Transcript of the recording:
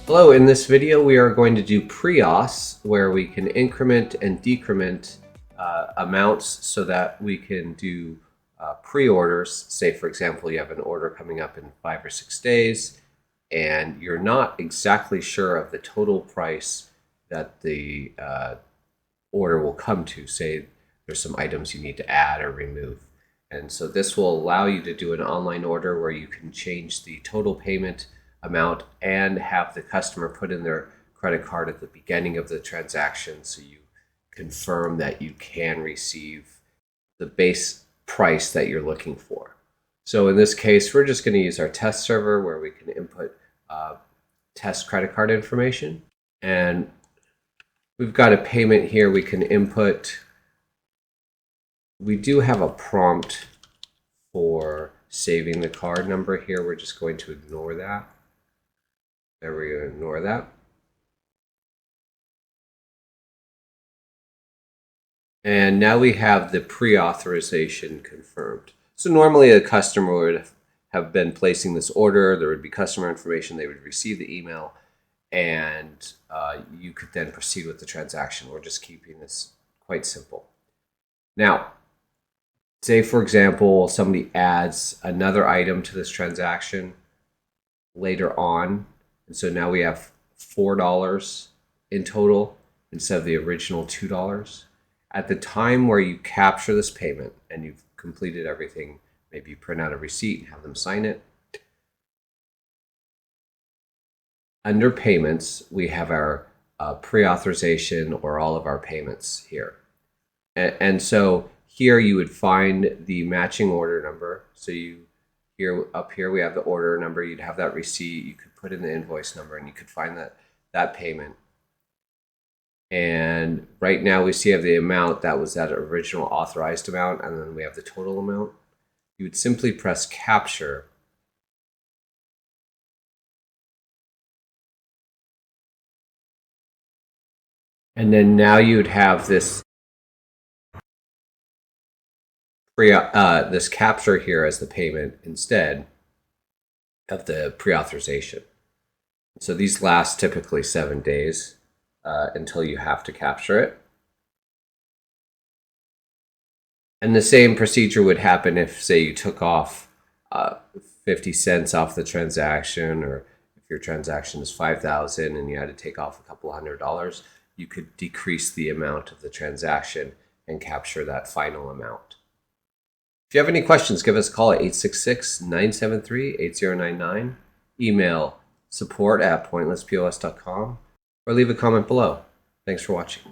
Hello, in this video we are going to do pre-auth where we can increment and decrement amounts so that we can do pre-orders. Say for example you have an order coming up in 5 or 6 days and you're not exactly sure of the total price that the order will come to. Say there's some items you need to add or remove. And so this will allow you to do an online order where you can change the total payment amount and have the customer put in their credit card at the beginning of the transaction so you confirm that you can receive the base price that you're looking for. So in this case, we're just going to use our test server where we can input test credit card information. And we've got a payment here we can input. We do have a prompt for saving the card number here. We're just going to ignore that. There, we're going to ignore that. And now we have the pre-authorization confirmed. So normally a customer would have been placing this order. There would be customer information. They would receive the email, and you could then proceed with the transaction. We're just keeping this quite simple. Now, say for example, somebody adds another item to this transaction later on. And so now we have $4 in total instead of the original $2. At the time where you capture this payment and you've completed everything, maybe you print out a receipt and have them sign it. Under payments, we have our pre-authorization or all of our payments here. And so here you would find the matching order number. So up here we have the order number. You'd have that receipt. You could put in the invoice number and you could find that payment. And right now we see the amount that was that original authorized amount, and then we have the total amount. You would simply press capture. And then now you would have this this capture here as the payment instead of the pre-authorization. So these last typically 7 days until you have to capture it. And the same procedure would happen if, say, you took off 50 cents off the transaction, or if your transaction is $5,000 and you had to take off a couple $100, you could decrease the amount of the transaction and capture that final amount. If you have any questions, give us a call at 866-973-8099. Email support@pointlesspos.com or leave a comment below. Thanks for watching.